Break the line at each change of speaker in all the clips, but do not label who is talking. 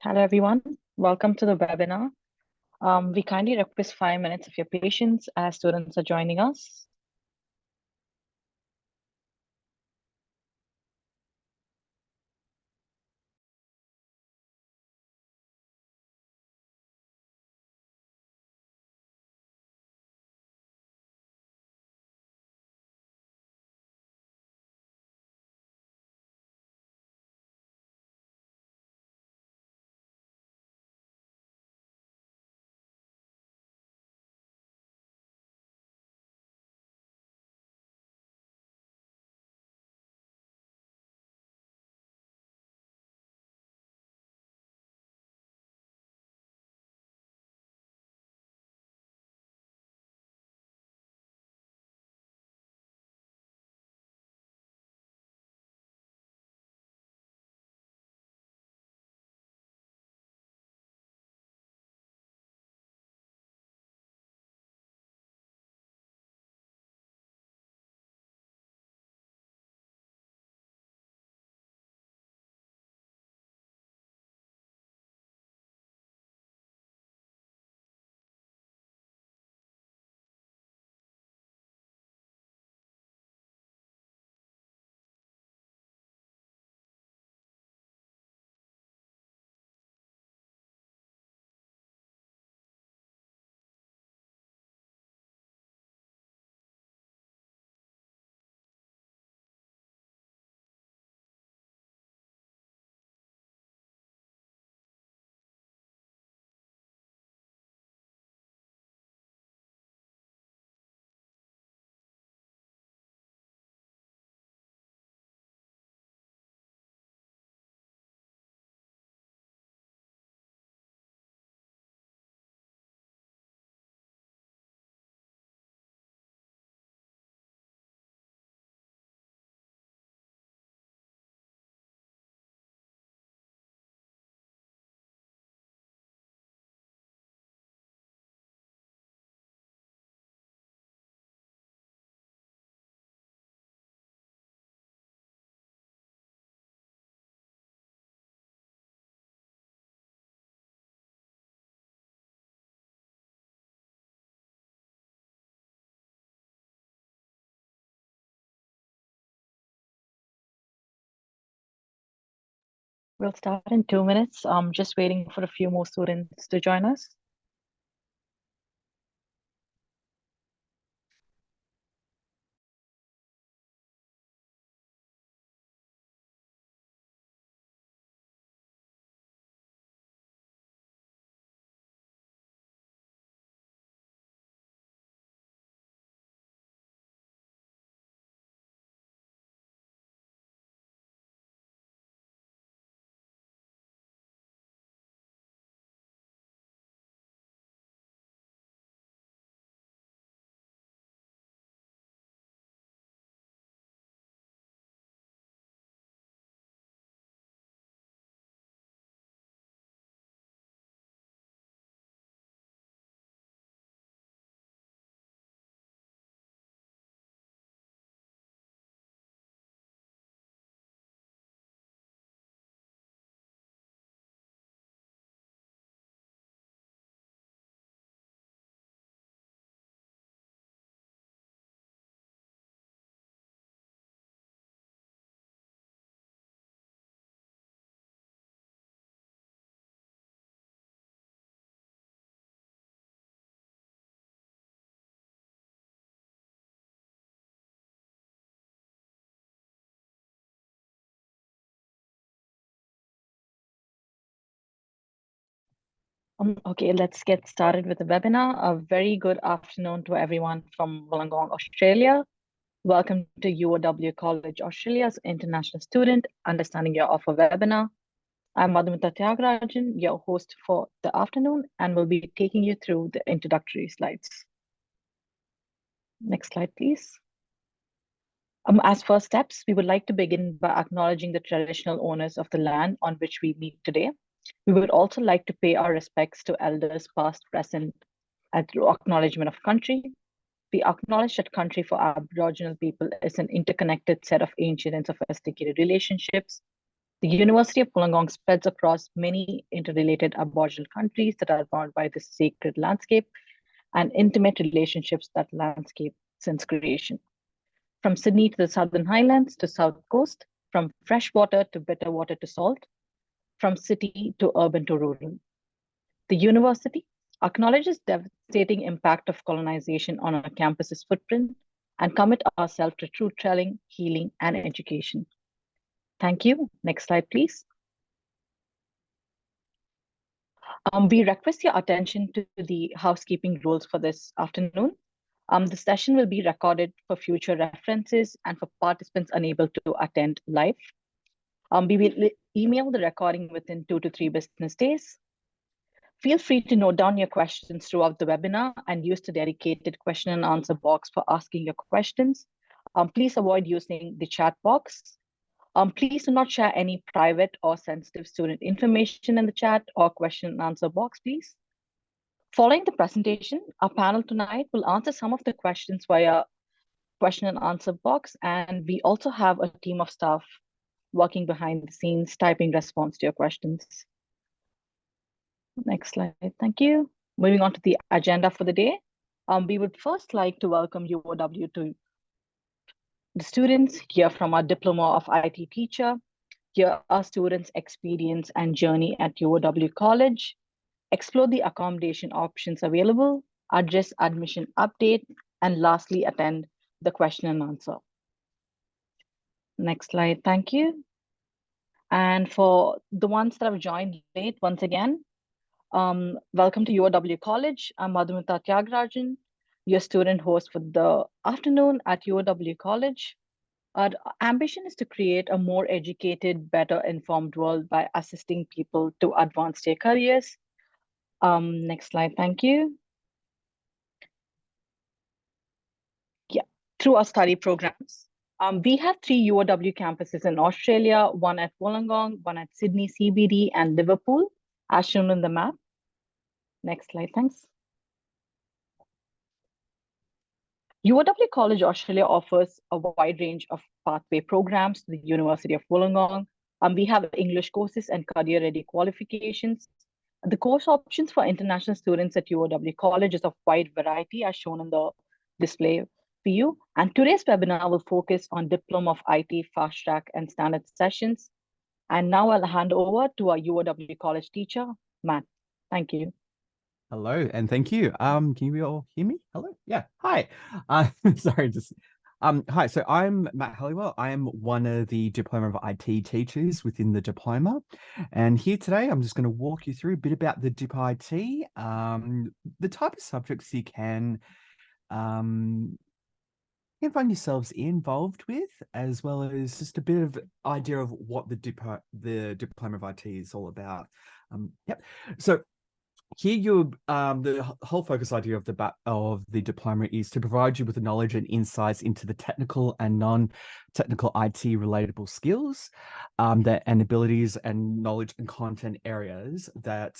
Hello, everyone. Welcome to the webinar. We kindly request 5 minutes of your patience as students are joining us. We'll start in 2 minutes. Just waiting for a few more students to join us. Okay, let's get started with the webinar. A very good afternoon to everyone from Wollongong, Australia. Welcome to UOW College Australia's International Student Understanding Your Offer webinar. I'm Madhumita Tyagarajan, your host for the afternoon, and will be taking you through the introductory slides. Next slide, please. As first steps, we would like to begin by acknowledging the traditional owners of the land on which we meet today. We would also like to pay our respects to elders past, present, and through acknowledgement of country. We acknowledge that country for Aboriginal people is an interconnected set of ancient and sophisticated relationships. The University of Wollongong spreads across many interrelated Aboriginal countries that are bound by this sacred landscape and intimate relationships that landscape since creation. From Sydney to the Southern Highlands to South Coast, from freshwater to bitter water to salt, from city to urban to rural. The university acknowledges the devastating impact of colonization on our campus's footprint and commit ourselves to truth-telling, healing, and education. Thank you. Next slide, please. We request your attention to the housekeeping rules for this afternoon. The session will be recorded for future references and for participants unable to attend live. We will email the recording within 2 to 3 business days. Feel free to note down your questions throughout the webinar and use the dedicated question and answer box for asking your questions. Please avoid using the chat box. Please do not share any private or sensitive student information in the chat or question and answer box, please. Following the presentation, our panel tonight will answer some of the questions via question and answer box, and we also have a team of staff working behind the scenes, typing response to your questions. Next slide, thank you. Moving on to the agenda for the day. We would first like to welcome UOW to the students, hear from our Diploma of IT teacher, hear our students' experience and journey at UOW College, explore the accommodation options available, address admission update, and lastly, attend the question and answer. Next slide, thank you. And for the ones that have joined late, once again, welcome to UOW College. I'm Madhumita Tyagarajan, your student host for the afternoon at UOW College. Our ambition is to create a more educated, better informed world by assisting people to advance their careers. Next slide, thank you. Yeah, through our study programs. We have 3 UOW campuses in Australia, one at Wollongong, one at Sydney CBD and Liverpool, as shown in the map. Next slide, thanks. UOW College Australia offers a wide range of pathway programs to the University of Wollongong. We have English courses and career-ready qualifications. The course options for international students at UOW College is of wide variety, as shown in the display for you. And today's webinar will focus on Diploma of IT, Fast Track, and Standard sessions. And now I'll hand over to our UOW College teacher, Matt. Thank you.
Hello, and thank you. Can you all hear me? Hello? Yeah, hi. Sorry, hi, so I'm Matt Halliwell. I am one of the Diploma of IT teachers within the diploma. And here today, I'm just going to walk you through a bit about the Dip IT, the type of subjects you can find yourselves involved with, as well as just a bit of idea of what the Diploma of IT is all about. So here, the whole focus idea of the diploma is to provide you with the knowledge and insights into the technical and non-technical IT relatable skills, and abilities and knowledge and content areas that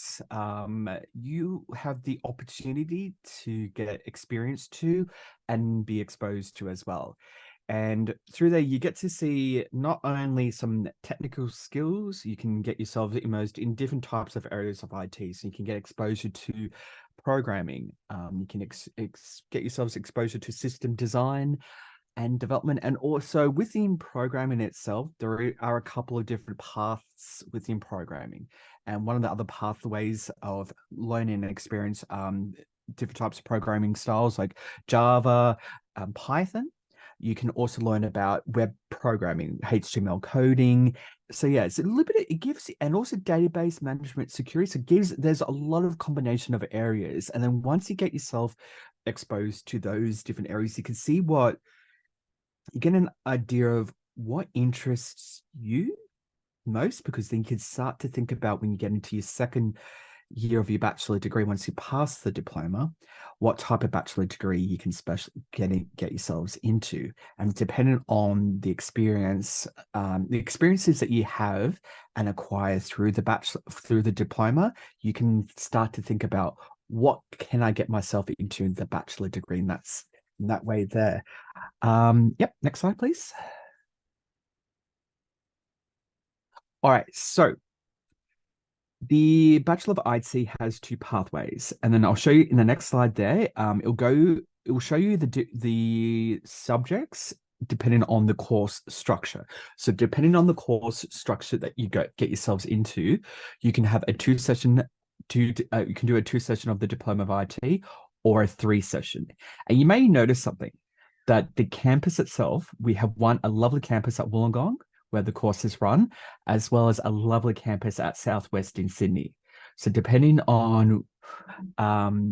you have the opportunity to get experience to and be exposed to as well. And through there, you get to see not only some technical skills, you can get yourself immersed in different types of areas of IT. So you can get exposure to programming. You can get yourselves exposure to system design and development. And also within programming itself, there are a couple of different paths within programming. And one of the other pathways of learning and experience, different types of programming styles like Java, Python. You can also learn about web programming, HTML coding. So yeah, it's a little bit, it gives, and also database management security. So there's a lot of combination of areas. And then once you get yourself exposed to those different areas, you can see you get an idea of what interests you most, because then you can start to think about when you get into your second year of your bachelor degree, once you pass the diploma, what type of bachelor degree you can get yourselves into. And depending on the experiences that you have and acquire through the diploma, you can start to think about what can I get myself into in the bachelor degree, and that's in that way there. Yep, next slide, please. All right, so the Bachelor of IT has two pathways, and then I'll show you in the next slide there. It will show you the subjects depending on the course structure. So depending on the course structure that you get yourselves into, you can have a you can do a 2 session of the Diploma of IT or a 3 session. And you may notice something that the campus itself, we have a lovely campus at Wollongong where the course is run, as well as a lovely campus at Southwest in Sydney. So depending on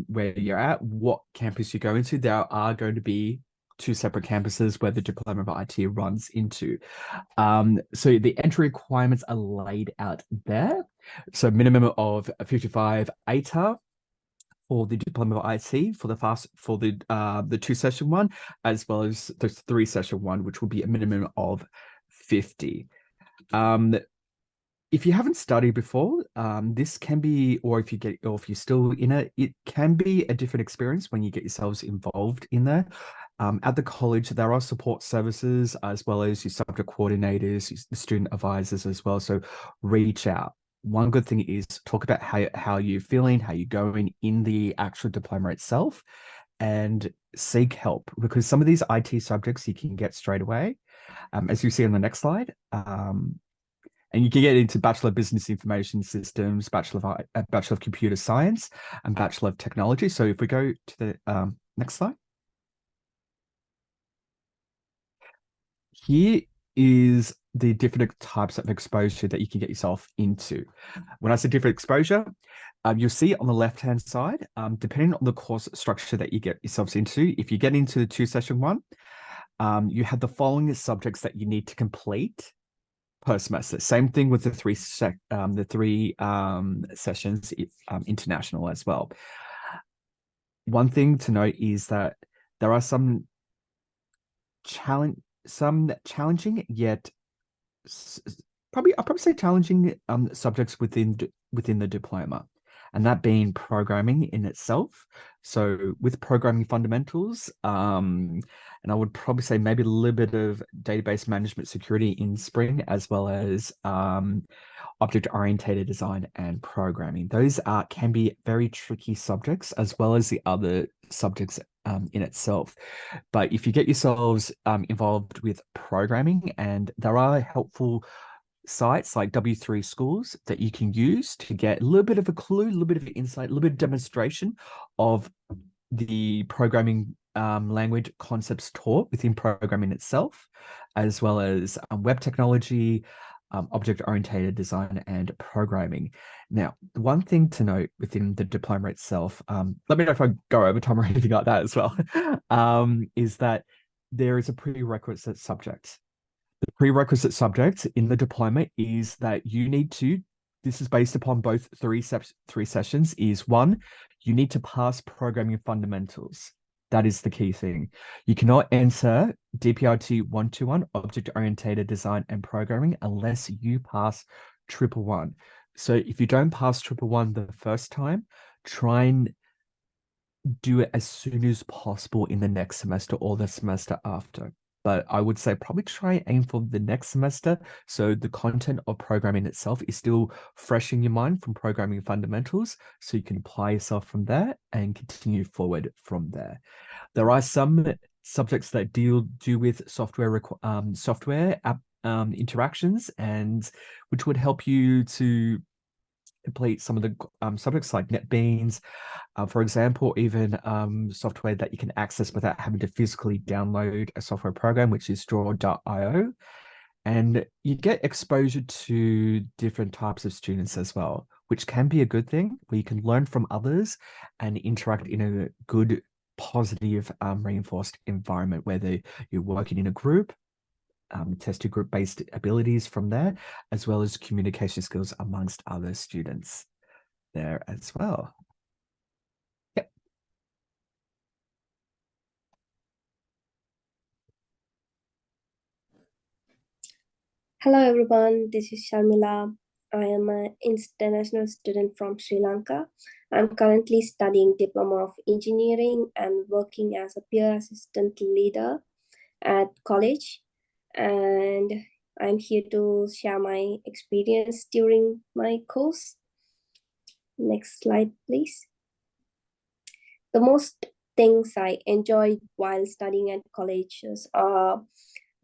where you're at, what campus you go into, there are going to be 2 separate campuses where the Diploma of IT runs into. So the entry requirements are laid out there. So minimum of 55 ATAR for the Diploma of IT for the 2 session one, as well as the 3 session one, which will be a minimum of 50. If you haven't studied before, this can be, or if you're still in it can be a different experience when you get yourselves involved in there. At the college, there are support services as well as your subject coordinators, the student advisors as well. So reach out. One good thing is talk about how you're feeling, how you're going in the actual diploma itself, and seek help, because some of these IT subjects you can get straight away, as you see on the next slide. And you can get into Bachelor of Business Information Systems, Bachelor of Computer Science, and Bachelor of Technology. So if we go to the next slide. Here is the different types of exposure that you can get yourself into. When I say different exposure, you'll see on the left-hand side, depending on the course structure that you get yourselves into, if you get into the 2-session one, you have the following subjects that you need to complete per semester. Same thing with the three sessions, international as well. One thing to note is that there are some challenging yet I'll probably say challenging subjects within the diploma, and that being programming in itself. So with programming fundamentals, and I would probably say maybe a little bit of database management security in Spring, as well as object-oriented design and programming. Those can be very tricky subjects, as well as the other subjects in itself. But if you get yourselves involved with programming, and there are helpful sites like W3 Schools that you can use to get a little bit of a clue, a little bit of insight, a little bit of demonstration of the programming language concepts taught within programming itself, as well as web technology, object-oriented design, and programming. Now, the one thing to note within the diploma itself, let me know if I go over time or anything like that as well, is that there is a prerequisite subject. The prerequisite subject in the diploma is that you need to, this is based upon both three sessions, is one, you need to pass programming fundamentals. That is the key thing. You cannot enter DPRT 121, object-oriented design and programming, unless you pass 111. So if you don't pass 111 the first time, try and do it as soon as possible in the next semester or the semester after. But I would say probably try and aim for the next semester, so the content of programming itself is still fresh in your mind from programming fundamentals, so you can apply yourself from there and continue forward from there. There are some subjects that do with software app interactions, and which would help you to complete some of the subjects like NetBeans, for example, even software that you can access without having to physically download a software program, which is draw.io. And you get exposure to different types of students as well, which can be a good thing, where you can learn from others and interact in a good, positive, reinforced environment, whether you're working in a group, test your group-based abilities from there, as well as communication skills amongst other students there as well. Yep.
Hello everyone, this is Sharmila. I am an international student from Sri Lanka. I'm currently studying Diploma of Engineering and working as a peer assistant leader at college. And I'm here to share my experience during my course. Next slide, please. The most things I enjoyed while studying at colleges are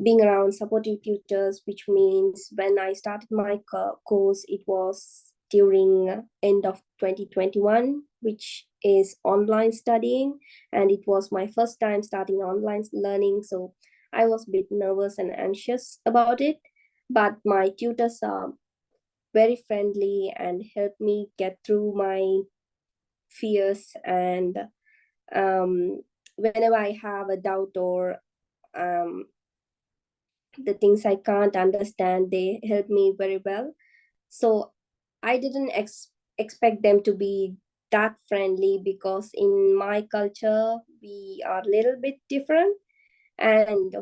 being around supportive tutors, which means when I started my course, it was during end of 2021, which is online studying, and it was my first time starting online learning, so I was a bit nervous and anxious about it, but my tutors are very friendly and helped me get through my fears, and whenever I have a doubt or um, the things I can't understand, they help me very well. So I didn't expect them to be that friendly, because in my culture, we are a little bit different. And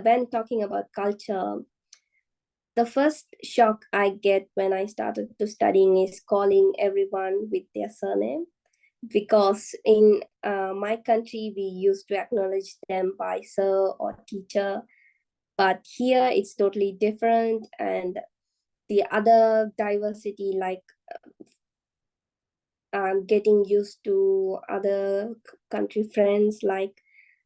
when talking about culture, the first shock I get when I started to studying is calling everyone with their surname, because in my country, we used to acknowledge them by sir or teacher, but here it's totally different. And the other diversity, like getting used to other country friends like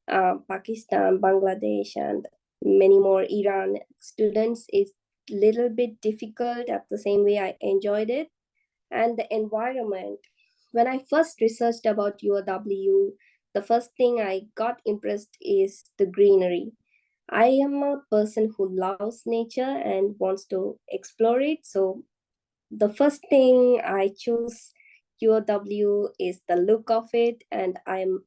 Pakistan, Bangladesh, and many more Iran students, is little bit difficult. At the same way, I enjoyed it. And the environment, when I first researched about UOW, the first thing I got impressed is the greenery. I am a person who loves nature and wants to explore it. So the first thing I choose UOW is the look of it, and I'm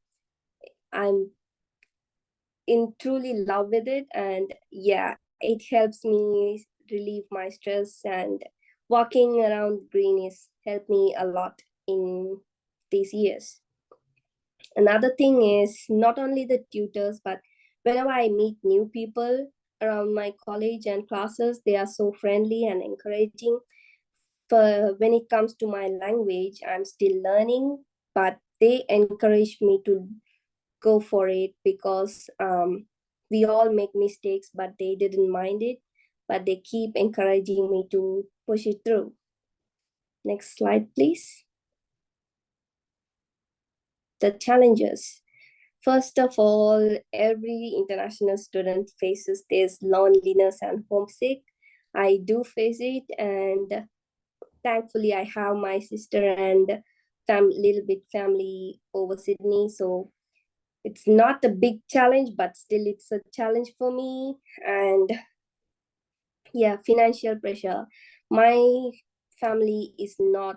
in truly love with it. And yeah, it helps me relieve my stress, and walking around green is helped me a lot in these years. Another thing is not only the tutors, but whenever I meet new people around my college and classes, they are so friendly and encouraging. For when it comes to my language, I'm still learning, but they encourage me to go for it, because we all make mistakes, but they didn't mind it, but they keep encouraging me to push it through. Next slide, please. The challenges. First of all, every international student faces this loneliness and homesick. I do face it, and thankfully I have my sister and little bit family over Sydney, so it's not a big challenge, but still it's a challenge for me. And yeah, financial pressure. My family is not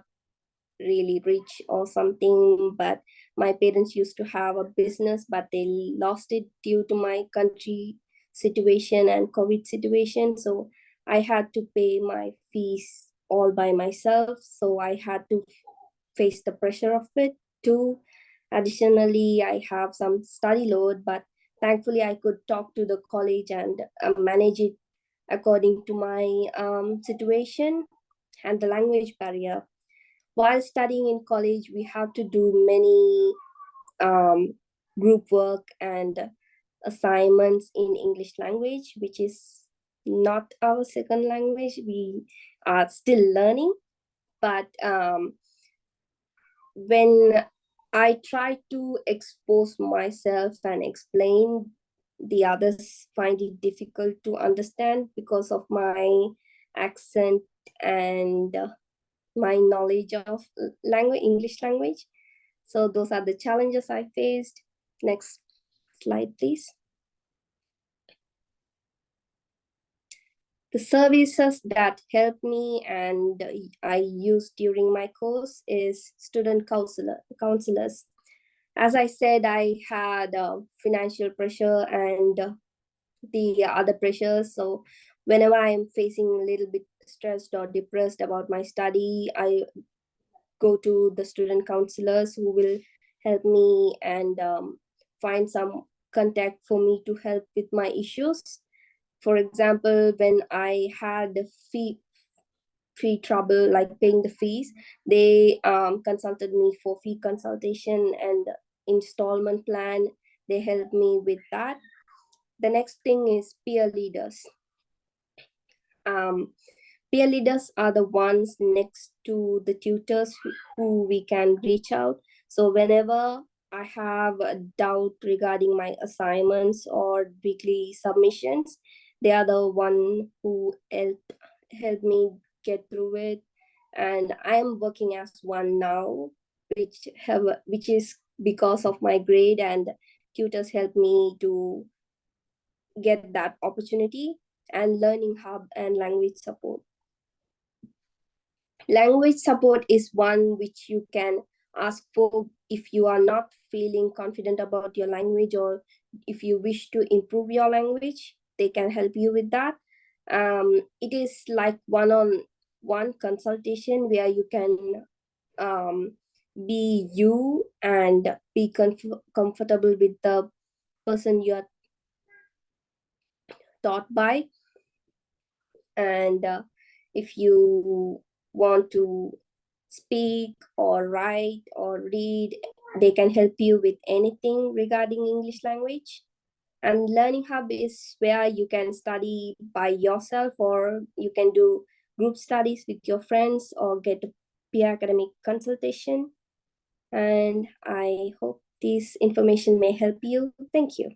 really rich or something, but my parents used to have a business, but they lost it due to my country situation and COVID situation. So I had to pay my fees all by myself, so I had to face the pressure of it too. Additionally, I have some study load, but thankfully I could talk to the college and manage it according to my situation. And the language barrier. While studying in college, we have to do many group work and assignments in English language, which is not our second language. We are still learning, but when I try to expose myself and explain, the others find it difficult to understand because of my accent and my knowledge of language, English language. So those are the challenges I faced. Next slide, please. The services that help me and I use during my course is student counselors. As I said, I had financial pressure and the other pressures. So whenever I'm facing a little bit stressed or depressed about my study, I go to the student counselors who will help me and find some contact for me to help with my issues. For example, when I had the fee trouble, like paying the fees, they consulted me for fee consultation and installment plan. They helped me with that. The next thing is peer leaders. Peer leaders are the ones next to the tutors who we can reach out. So whenever I have a doubt regarding my assignments or weekly submissions, they are the one who help me get through it. And I am working as one now, which is because of my grade, and tutors help me to get that opportunity, and learning hub and language support. Language support is one which you can ask for if you are not feeling confident about your language, or if you wish to improve your language, they can help you with that. It is like one-on-one consultation where you can be you and be comfortable with the person you are taught by. And if you want to speak or write or read, they can help you with anything regarding English language. And Learning Hub is where you can study by yourself, or you can do group studies with your friends, or get a peer academic consultation. And I hope this information may help you. Thank you.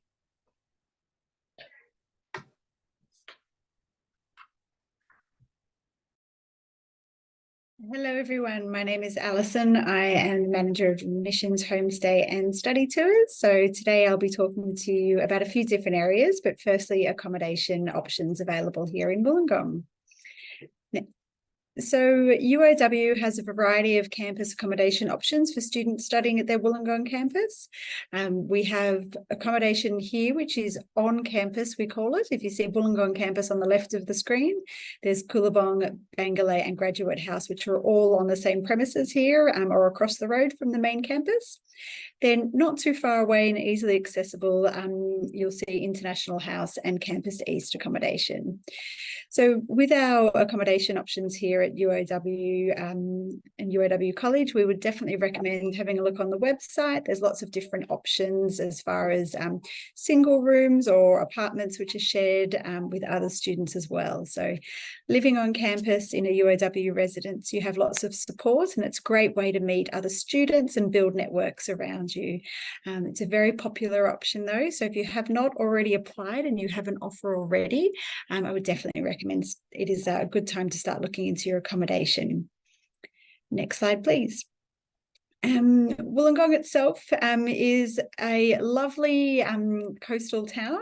Hello everyone, my name is Alison. I am Manager of Admissions, Homestay and Study Tours. So today I'll be talking to you about a few different areas, but firstly accommodation options available here in Wollongong. So UOW has a variety of campus accommodation options for students studying at their Wollongong campus. We have accommodation here, which is on campus, we call it. If you see Wollongong campus on the left of the screen, there's Coolabong, Bangalay and Graduate House, which are all on the same premises here, or across the road from the main campus. Then not too far away and easily accessible, you'll see International House and Campus East accommodation. So with our accommodation options here at UOW and UOW College, we would definitely recommend having a look on the website. There's lots of different options as far as single rooms or apartments which are shared with other students as well. So living on campus in a UOW residence, you have lots of support, and it's a great way to meet other students and build networks around you. It's a very popular option though, so if you have not already applied and you have an offer already, I would definitely recommend it is a good time to start looking into your accommodation. Next slide, please. Wollongong itself is a lovely coastal town.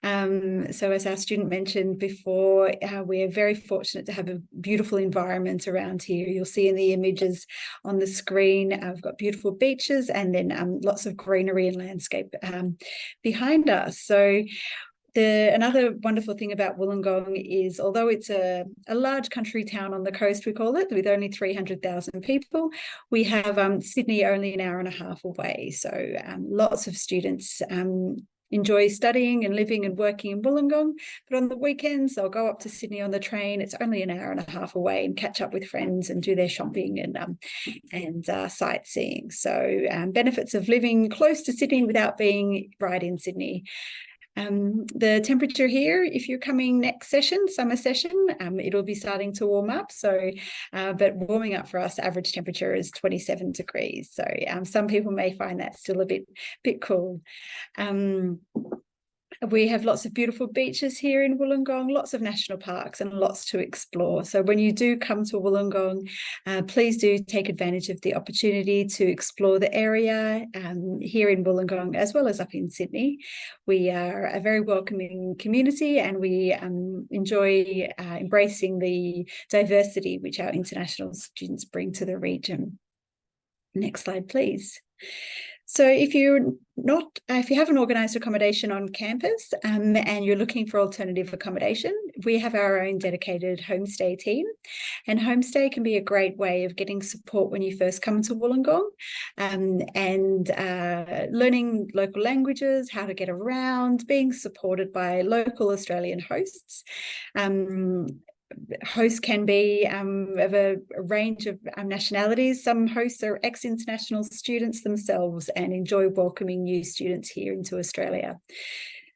So as our student mentioned before, we're very fortunate to have a beautiful environment around here. You'll see in the images on the screen, we've got beautiful beaches and then lots of greenery and landscape behind us. So another wonderful thing about Wollongong is, although it's a large country town on the coast, we call it, with only 300,000 people, we have Sydney only an hour and a half away. So lots of students enjoy studying and living and working in Wollongong, but on the weekends they'll go up to Sydney on the train. It's only an hour and a half away, and catch up with friends and do their shopping and sightseeing. So benefits of living close to Sydney without being right in Sydney. The temperature here, if you're coming next session, summer session, it'll be starting to warm up. So, but warming up for us, average temperature is 27 degrees. So some people may find that still a bit cool. We have lots of beautiful beaches here in Wollongong, lots of national parks and lots to explore. So when you do come to Wollongong, please do take advantage of the opportunity to explore the area here in Wollongong as well as up in Sydney. We are a very welcoming community, and we enjoy embracing the diversity which our international students bring to the region. Next slide, please. So if you haven't organised accommodation on campus and you're looking for alternative accommodation, we have our own dedicated homestay team, and homestay can be a great way of getting support when you first come to Wollongong and learning local languages, how to get around, being supported by local Australian hosts. Hosts can be of a range of nationalities. Some hosts are ex-international students themselves and enjoy welcoming new students here into Australia.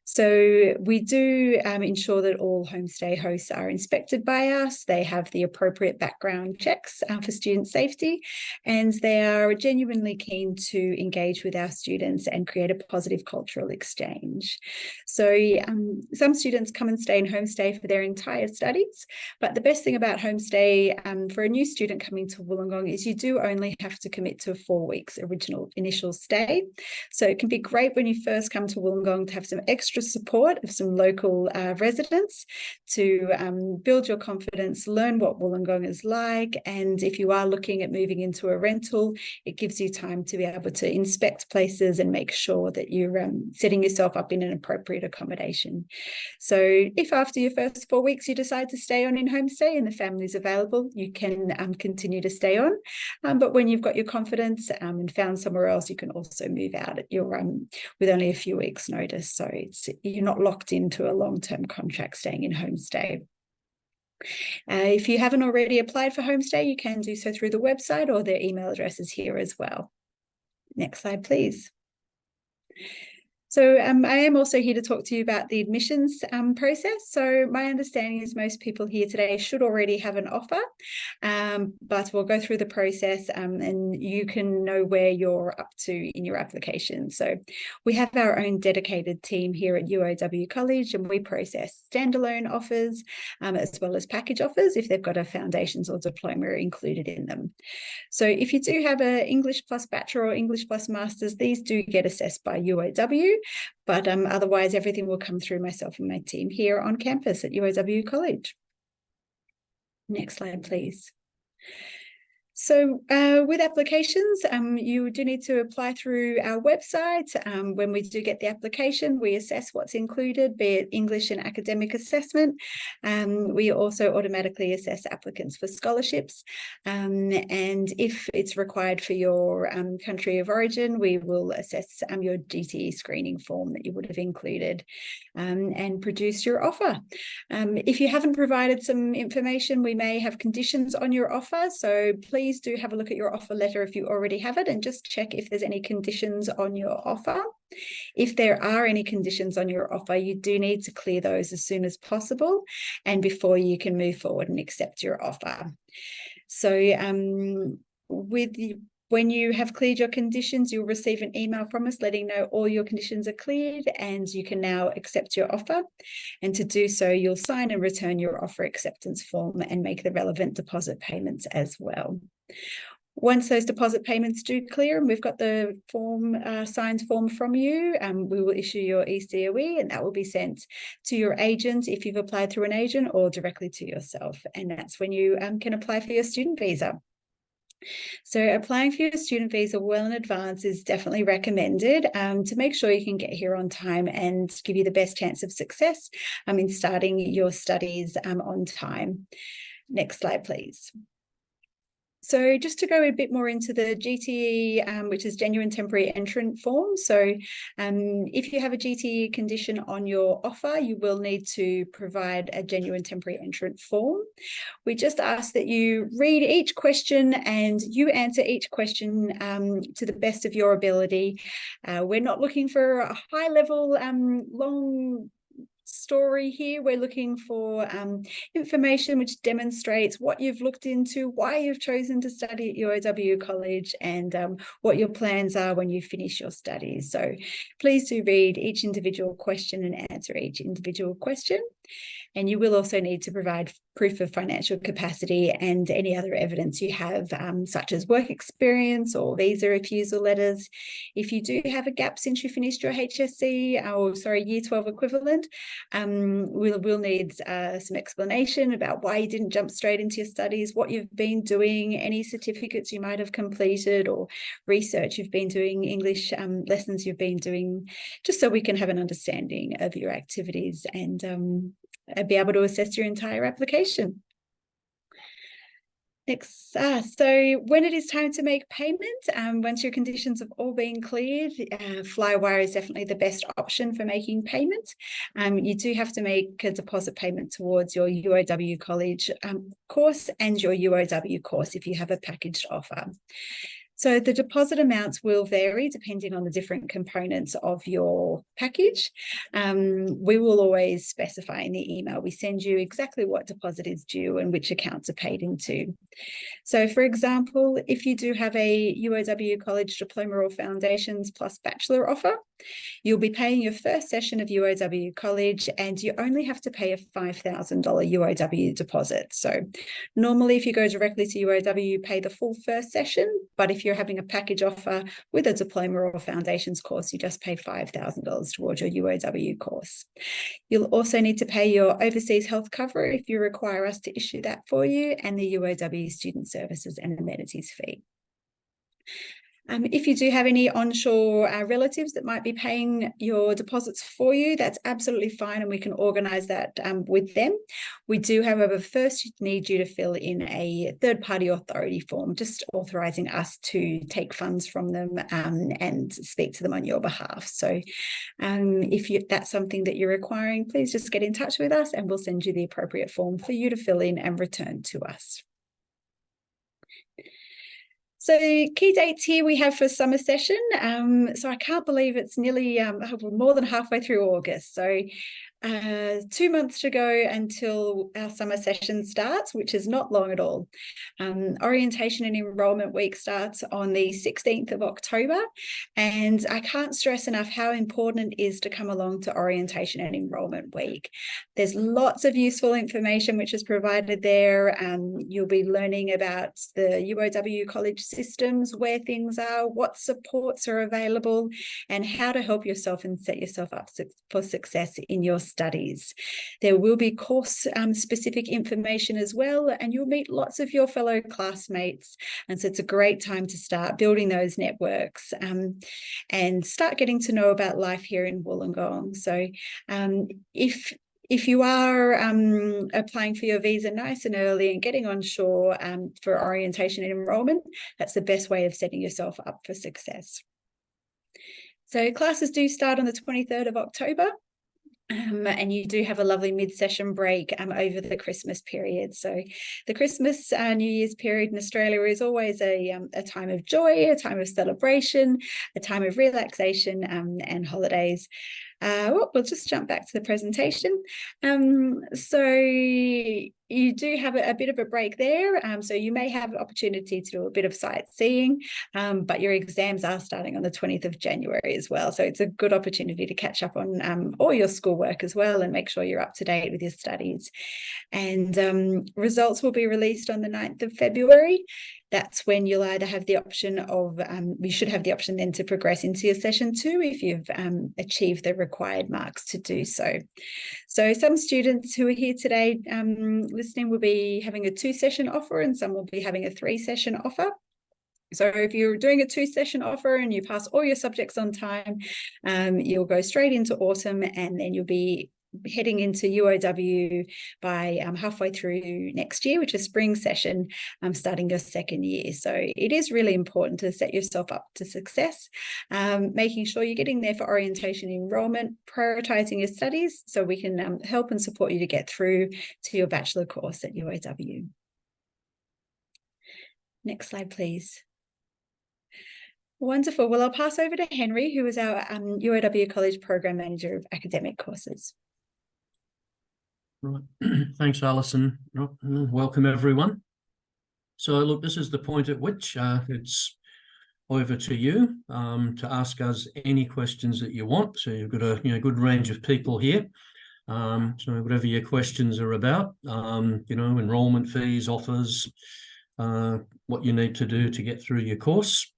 So we do ensure that all homestay hosts are inspected by us. They have the appropriate background checks for student safety, and they are genuinely keen to engage with our students and create a positive cultural exchange. So some students come and stay in homestay for their entire studies, but the best thing about homestay for a new student coming to Wollongong is you do only have to commit to 4 weeks initial stay. So it can be great when you first come to Wollongong to have some extra support of some local residents to build your confidence, learn what Wollongong is like, and if you are looking at moving into a rental, it gives you time to be able to inspect places and make sure that you're setting yourself up in an appropriate accommodation. So if after your first 4 weeks you decide to stay on in homestay and the family's available, you can continue to stay on. But when you've got your confidence and found somewhere else, you can also move out at your with only a few weeks' notice. So you're not locked into a long-term contract staying in homestay. If you haven't already applied for homestay, you can do so through the website, or their email address is here as well. Next slide, please. So I am also here to talk to you about the admissions process. So my understanding is most people here today should already have an offer, but we'll go through the process and you can know where you're up to in your application. So we have our own dedicated team here at UOW College, and we process standalone offers as well as package offers if they've got a foundations or diploma included in them. So if you do have an English plus Bachelor or English plus Masters, these do get assessed by UOW, but otherwise everything will come through myself and my team here on campus at UOW College. Next slide, please. So with applications, you do need to apply through our website. When we do get the application, we assess what's included, be it English and academic assessment. We also automatically assess applicants for scholarships. And if it's required for your country of origin, we will assess your GTE screening form that you would have included and produce your offer. If you haven't provided some information, we may have conditions on your offer. So please do have a look at your offer letter if you already have it and just check if there's any conditions on your offer. If there are any conditions on your offer, you do need to clear those as soon as possible and before you can move forward and accept your offer. So when you have cleared your conditions, you'll receive an email from us letting know all your conditions are cleared and you can now accept your offer. And to do so, you'll sign and return your offer acceptance form and make the relevant deposit payments as well. Once those deposit payments do clear and we've got the form, signed form from you, we will issue your ECOE and that will be sent to your agent if you've applied through an agent or directly to yourself. And that's when you can apply for your student visa. So applying for your student visa well in advance is definitely recommended to make sure you can get here on time and give you the best chance of success in starting your studies on time. Next slide, please. So just to go a bit more into the GTE, which is Genuine Temporary Entrant form. So if you have a GTE condition on your offer, you will need to provide a Genuine Temporary Entrant form. We just ask that you read each question and you answer each question to the best of your ability. We're not looking for a high level, long story here. We're looking for information which demonstrates what you've looked into, why you've chosen to study at UOW College, and what your plans are when you finish your studies. So please do read each individual question and answer each individual question. And you will also need to provide proof of financial capacity and any other evidence you have, such as work experience or visa refusal letters. If you do have a gap since you finished your HSC, Year 12 equivalent, we'll need some explanation about why you didn't jump straight into your studies, what you've been doing, any certificates you might have completed or research you've been doing, English lessons you've been doing, just so we can have an understanding of your activities and be able to assess your entire application. Next, so when it is time to make payment, once your conditions have all been cleared, Flywire is definitely the best option for making payment. You do have to make a deposit payment towards your UOW College course and your UOW course if you have a packaged offer. So the deposit amounts will vary depending on the different components of your package. We will always specify in the email we send you exactly what deposit is due and which accounts are paid into. So for example, if you do have a UOW College Diploma or Foundations plus Bachelor offer, you'll be paying your first session of UOW College and you only have to pay a $5,000 UOW deposit. So normally if you go directly to UOW, you pay the full first session, but if you're having a package offer with a Diploma or Foundations course, you just pay $5,000 towards your UOW course. You'll also need to pay your overseas health cover if you require us to issue that for you, and the UOW Student Services and Amenities fee. If you do have any onshore relatives that might be paying your deposits for you, that's absolutely fine and we can organise that with them. We do, however, first need you to fill in a third-party authority form, just authorising us to take funds from them and speak to them on your behalf. So if that's something that you're requiring, please just get in touch with us and we'll send you the appropriate form for you to fill in and return to us. So key dates here we have for summer session. So I can't believe it's nearly more than halfway through August. So 2 months to go until our summer session starts, which is not long at all. Orientation and enrolment week starts on the 16th of October. And I can't stress enough how important it is to come along to orientation and enrolment week. There's lots of useful information which is provided there. You'll be learning about the UOW college systems, where things are, what supports are available, and how to help yourself and set yourself up for success in your studies. There will be course specific information as well, and you'll meet lots of your fellow classmates. And so it's a great time to start building those networks and start getting to know about life here in Wollongong. So if you are applying for your visa nice and early and getting on shore for orientation and enrolment, that's the best way of setting yourself up for success. So classes do start on the 23rd of October. And you do have a lovely mid-session break over the Christmas period. So the Christmas New Year's period in Australia is always a time of joy, a time of celebration, a time of relaxation and holidays. We'll just jump back to the presentation. So you do have a bit of a break there. So you may have an opportunity to do a bit of sightseeing, but your exams are starting on the 20th of January as well. So it's a good opportunity to catch up on all your schoolwork as well and make sure you're up to date with your studies. And results will be released on the 9th of February. That's when you'll either have the option of, you should have the option then to progress into your session 2 if you've achieved the required marks to do so. So some students who are here today listening will be having a 2-session offer and some will be having a 3-session offer. So if you're doing a 2-session offer and you pass all your subjects on time, you'll go straight into autumn and then you'll be heading into UOW by halfway through next year, which is spring session, starting your 2nd year. So it is really important to set yourself up to success, making sure you're getting there for orientation enrolment, prioritising your studies so we can help and support you to get through to your bachelor course at UOW. Next slide, please. Wonderful. Well, I'll pass over to Henry, who is our UOW College Program Manager of Academic Courses.
Right. Thanks, Alison. Welcome, everyone. So, look, this is the point at which it's over to you to ask us any questions that you want. So you've got a good range of people here. So whatever your questions are about, enrolment fees, offers, what you need to do to get through your course.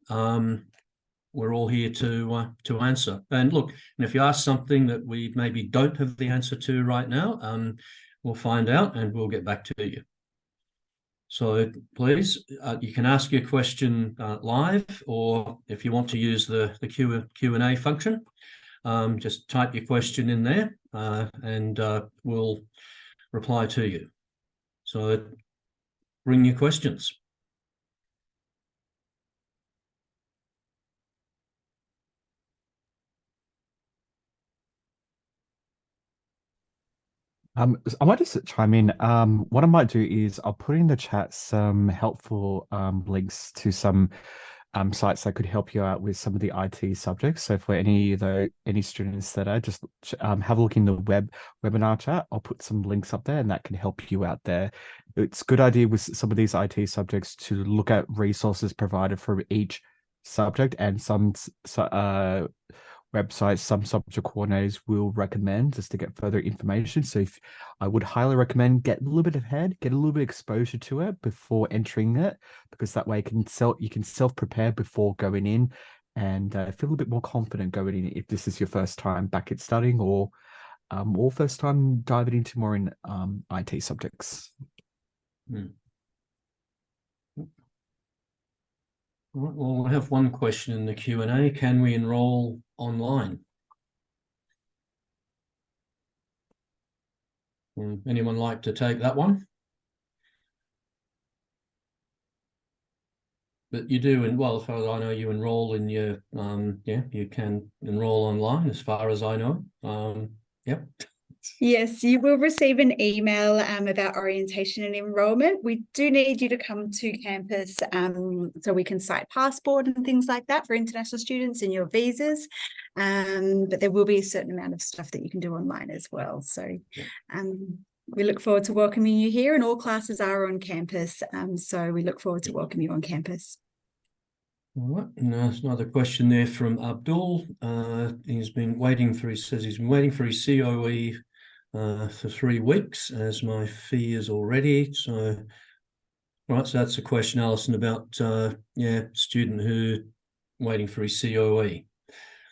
We're all here to answer. And look, and if you ask something that we maybe don't have the answer to right now, we'll find out and we'll get back to you. So please, you can ask your question live, or if you want to use the Q&A function, just type your question in there and we'll reply to you. So bring your questions.
I might just chime in. What I might do is I'll put in the chat some helpful links to some sites that could help you out with some of the IT subjects. So for any students that are just have a look in the webinar chat, I'll put some links up there and that can help you out there. It's a good idea with some of these IT subjects to look at resources provided for each subject, and some websites, some subject coordinators will recommend just to get further information. So I would highly recommend get a little bit ahead, get a little bit of exposure to it before entering it, because that way you can self-prepare before going in and feel a little bit more confident going in if this is your first time back at studying, or first time diving into more in IT subjects.
Well, I have one question in the Q&A. Can we enroll online? Anyone like to take that one? But you do, and well, as far as I know, you enroll in your, you can enroll online as far as I know. Yep.
Yes, you will receive an email about orientation and enrolment. We do need you to come to campus so we can cite passport and things like that for international students and your visas. But there will be a certain amount of stuff that you can do online as well. So we look forward to welcoming you here, and all classes are on campus. So we look forward to welcoming you on campus.
All right, and there's another question there from Abdul. He's been waiting for his COE for 3 weeks, as my fee is already. So, right, so that's a question, Alison, about student who waiting for his COE.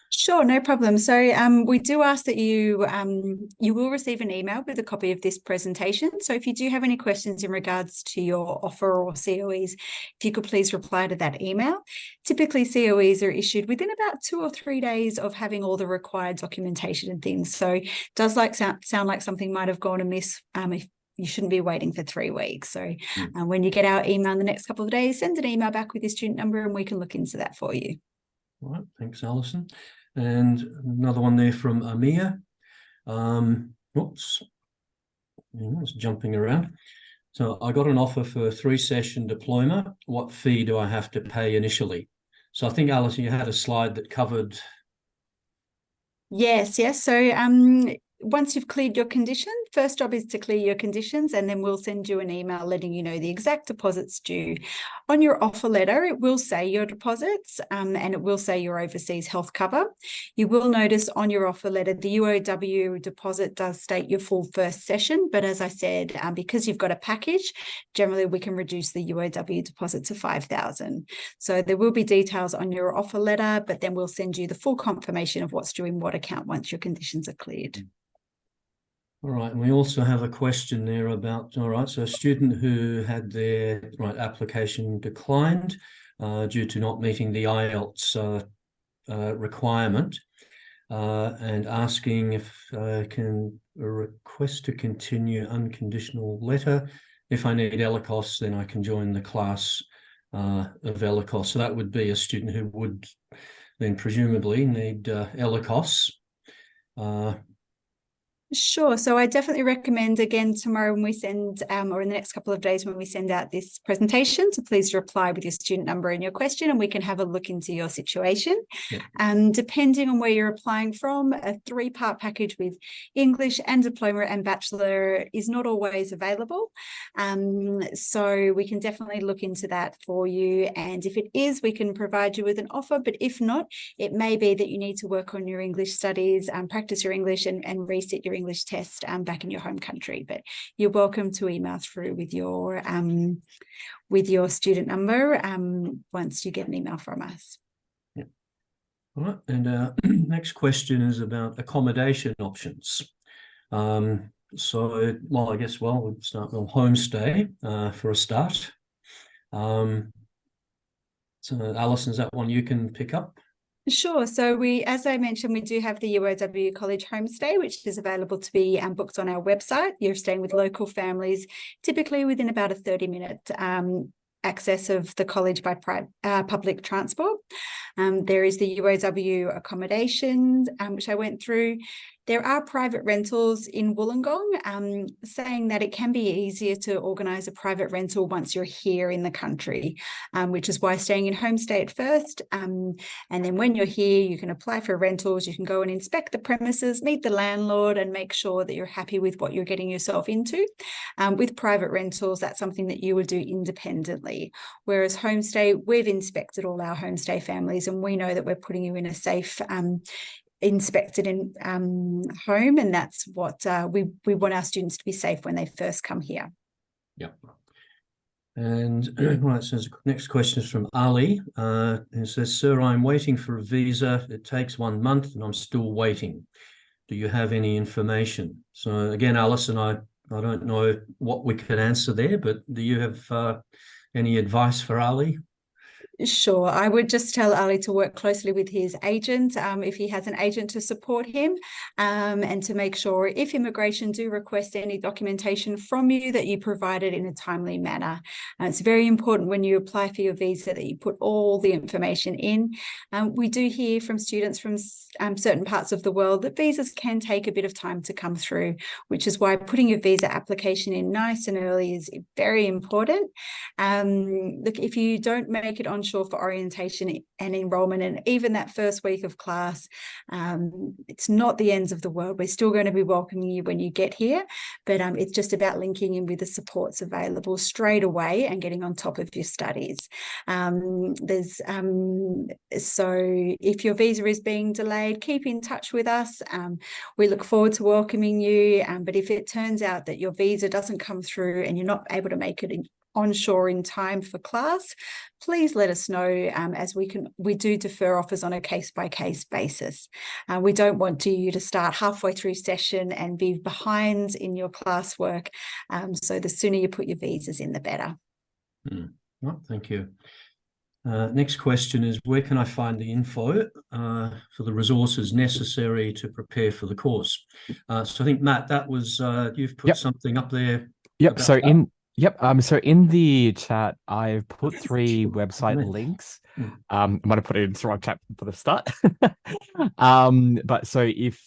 Sure, no problem. So we do ask that you will receive an email with a copy of this presentation. So if you do have any questions in regards to your offer or COEs, if you could please reply to that email. Typically, COEs are issued within about 2 or 3 days of having all the required documentation and things. So it does sound like something might have gone amiss if you shouldn't be waiting for 3 weeks. So when you get our email in the next couple of days, send an email back with your student number and we can look into that for you.
All right, thanks, Alison. And another one there from Amir. Oops, it's jumping around. So I got an offer for a 3-session diploma. What fee do I have to pay initially? So I think, Alison, you had a slide that covered.
Yes. So once you've cleared your condition, first job is to clear your conditions, and then we'll send you an email letting you know the exact deposits due. On your offer letter, it will say your deposits and it will say your overseas health cover. You will notice on your offer letter, the UOW deposit does state your full first session, but as I said, because you've got a package, generally we can reduce the UOW deposit to $5,000. So there will be details on your offer letter, but then we'll send you the full confirmation of what's due in what account once your conditions are cleared.
All right, and we also have a question there about, all right, so a student who had their application declined due to not meeting the IELTS requirement, and asking if can a request to continue unconditional letter. If I need ELICOS, then I can join the class of ELICOS. So that would be a student who would then presumably need ELICOS.
Sure. So I definitely recommend, again, tomorrow when we send, or in the next couple of days when we send out this presentation, to please reply with your student number and your question, and we can have a look into your situation. Yeah. Depending on where you're applying from, a 3-part package with English and diploma and bachelor is not always available. So we can definitely look into that for you. And if it is, we can provide you with an offer. But if not, it may be that you need to work on your English studies, practice your English and resit your English test back in your home country. But you're welcome to email through with your student number once you get an email from us.
Yeah. All right, and next question is about accommodation options. So, well, I guess, we'll start with homestay for a start. So, Alison, is that one you can pick up?
Sure. So as I mentioned, we do have the UOW College Homestay, which is available to be booked on our website. You're staying with local families, typically within about a 30-minute access of the college by public transport. There is the UOW accommodation, which I went through. There are private rentals in Wollongong, saying that it can be easier to organise a private rental once you're here in the country, which is why staying in homestay at first. And then when you're here, you can apply for rentals, you can go and inspect the premises, meet the landlord and make sure that you're happy with what you're getting yourself into. With private rentals, that's something that you would do independently. Whereas homestay, we've inspected all our homestay families and we know that we're putting you in a safe inspected in home, and that's what we want our students to be safe when they first come here.
Yep. And right, so the next question is from Ali. It says, "Sir, I'm waiting for a visa. It takes 1 month and I'm still waiting. Do you have any information?" So again, Alison, I don't know what we could answer there, but do you have any advice for Ali?
Sure, I would just tell Ali to work closely with his agent, if he has an agent to support him, and to make sure if immigration do request any documentation from you that you provide it in a timely manner. It's very important when you apply for your visa that you put all the information in. We do hear from students from certain parts of the world that visas can take a bit of time to come through, which is why putting your visa application in nice and early is very important. Look, if you don't make it onshore for orientation and enrollment, and even that first week of class, it's not the ends of the world. We're still going to be welcoming you when you get here, but it's just about linking in with the supports available straight away and getting on top of your studies. So if your visa is being delayed, keep in touch with us. We look forward to welcoming you, but if it turns out that your visa doesn't come through and you're not able to make it onshore in time for class, please let us know, as we do defer offers on a case-by-case basis. We don't want you to start halfway through session and be behind in your classwork. So the sooner you put your visas in, the better.
Well, thank you. Next question is, where can I find the info for the resources necessary to prepare for the course? So I think, Matt, that was you've put something up there.
Yep. So so in the chat, I've put 3 website links. I might have put it into the wrong chat for the start. But so if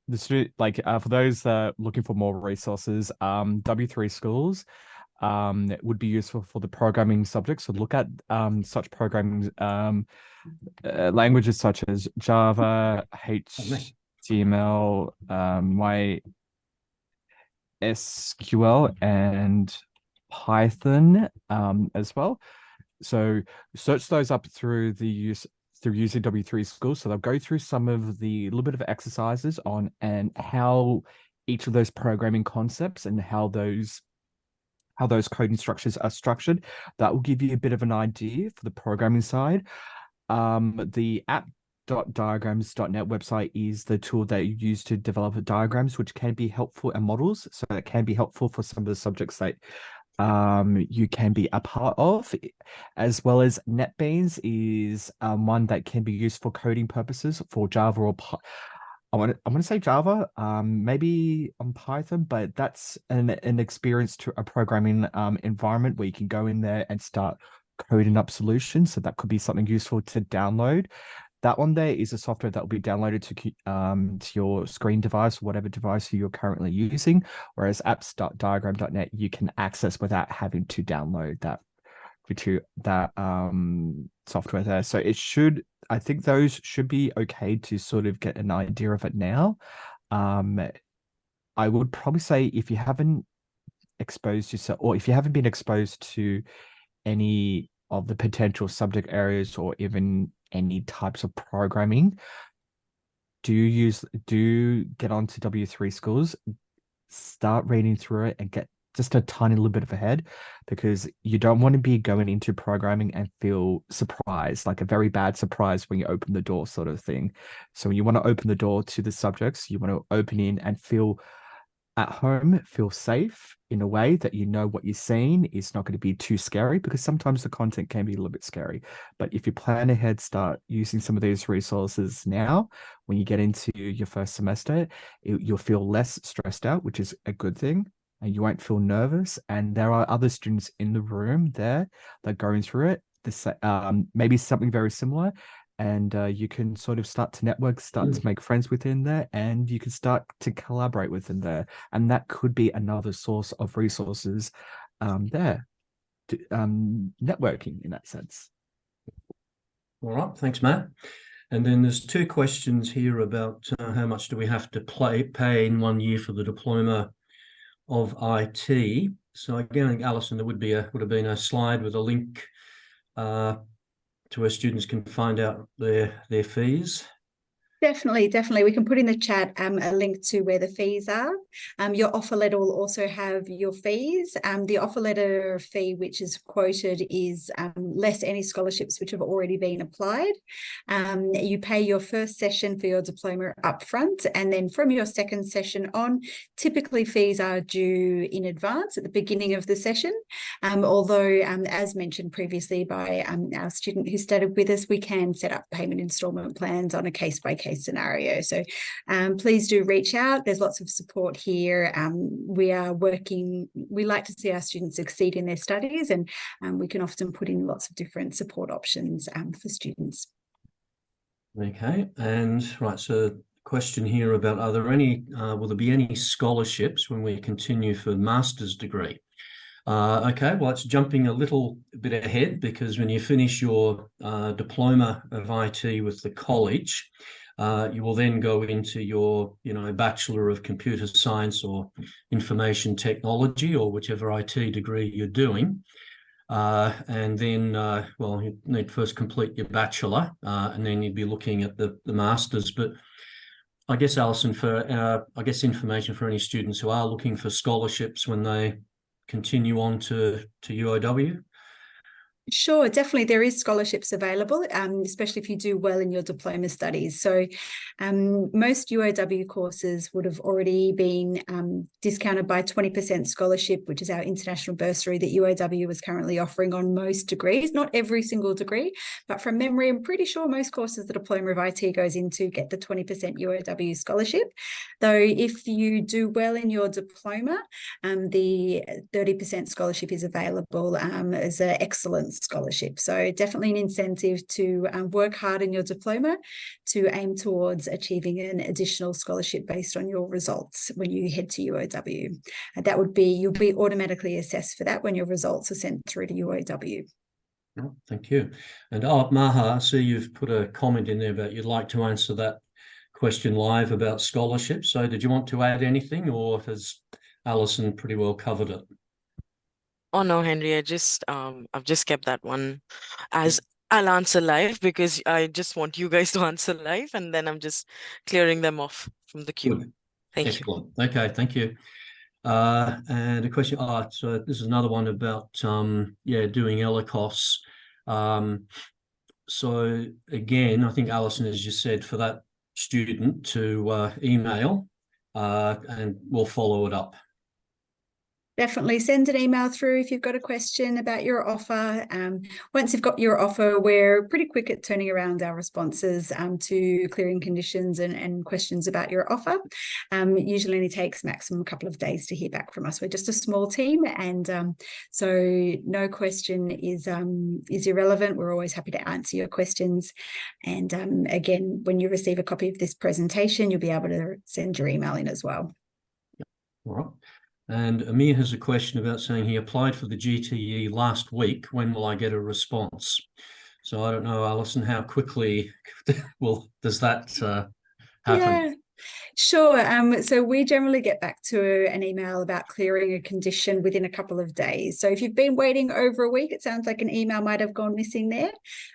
the student, for those looking for more resources, W3 Schools would be useful for the programming subjects. So look at such programming languages such as Java, HTML, MySQL, and Python as well. So search those up through using W3 Schools. So they'll go through some of the little bit of exercises on and how each of those programming concepts and how those coding structures are structured. That will give you a bit of an idea for the programming side. The app.diagrams.net website is the tool that you use to develop diagrams, which can be helpful, and models. So it can be helpful for some of the subjects that you can be a part of, as well as NetBeans is one that can be used for coding purposes for Java or I want to say Java, maybe on Python, but that's an experience to a programming environment where you can go in there and start coding up solutions. So that could be something useful to download. That one there is a software that will be downloaded to your screen device, whatever device you're currently using, whereas apps.diagram.net you can access without having to download that software there. So I think those should be okay to sort of get an idea of it now. I would probably say if you haven't exposed yourself, or if you haven't been exposed to any of the potential subject areas or even any types of programming, do get onto W3 Schools, start reading through it and get just a tiny little bit of ahead, because you don't want to be going into programming and feel surprised, like a very bad surprise when you open the door sort of thing. So when you want to open the door to the subjects, you want to open in and feel at home, feel safe in a way that you know what you're seeing is not going to be too scary, because sometimes the content can be a little bit scary. But if you plan ahead, start using some of these resources now, when you get into your first semester, you'll feel less stressed out, which is a good thing, and you won't feel nervous. And there are other students in the room there that are going through it, maybe something very similar, and you can sort of start to network, start to make friends within there, and you can start to collaborate within there. And that could be another source of resources there, networking in that sense.
All right, thanks, Matt. And then there's two questions here about how much do we have to pay in 1 year for the Diploma of IT. So again, I think, Alison, there would have been a slide with a link to where students can find out their fees.
Definitely. We can put in the chat a link to where the fees are. Your offer letter will also have your fees. The offer letter fee, which is quoted, is less any scholarships which have already been applied. You pay your first session for your diploma upfront, and then from your second session on, typically fees are due in advance at the beginning of the session. Although, as mentioned previously by our student who studied with us, we can set up payment instalment plans on a case-by-case scenario. So please do reach out. There's lots of support here. We like to see our students succeed in their studies, and we can often put in lots of different support options for students.
Okay, and right, so question here about will there be any scholarships when we continue for master's degree? Okay, well, it's jumping a little bit ahead, because when you finish your Diploma of IT with the college, you will then go into your, Bachelor of Computer Science or Information Technology, or whichever IT degree you're doing. And then, you need to first complete your Bachelor, and then you'd be looking at the Masters. But I guess, Alison, for information for any students who are looking for scholarships when they continue on to UOW.
Sure, definitely there is scholarships available, especially if you do well in your diploma studies. So most UOW courses would have already been discounted by 20% scholarship, which is our international bursary that UOW is currently offering on most degrees, not every single degree, but from memory, I'm pretty sure most courses the Diploma of IT goes into get the 20% UOW scholarship. Though if you do well in your diploma, the 30% scholarship is available as an excellent scholarship. So definitely an incentive to work hard in your diploma to aim towards achieving an additional scholarship based on your results when you head to UOW. That would be, you'll be automatically assessed for that when your results are sent through to UOW.
Oh, thank you. And Maha, I see you've put a comment in there about you'd like to answer that question live about scholarships. So did you want to add anything, or has Alison pretty well covered it?
Oh no, Henry, I've just kept that one as I'll answer live, because I just want you guys to answer live, and then I'm just clearing them off from the queue.
Good.
Thank
Excellent. You. Okay, thank you. And a question, so this is another one about doing ELICOS. So again, I think Alison, as you said, for that student to email, and we'll follow it up.
Definitely send an email through if you've got a question about your offer. Once you've got your offer, we're pretty quick at turning around our responses to clearing conditions and questions about your offer. It usually only takes maximum a couple of days to hear back from us. We're just a small team, and so no question is irrelevant. We're always happy to answer your questions. And again, when you receive a copy of this presentation, you'll be able to send your email in as well.
All right. And Amir has a question about saying he applied for the GTE last week. When will I get a response? So I don't know, Alison, how quickly does that happen?
Yeah. Sure. So we generally get back to an email about clearing a condition within a couple of days. So if you've been waiting over a week, it sounds like an email might have gone missing there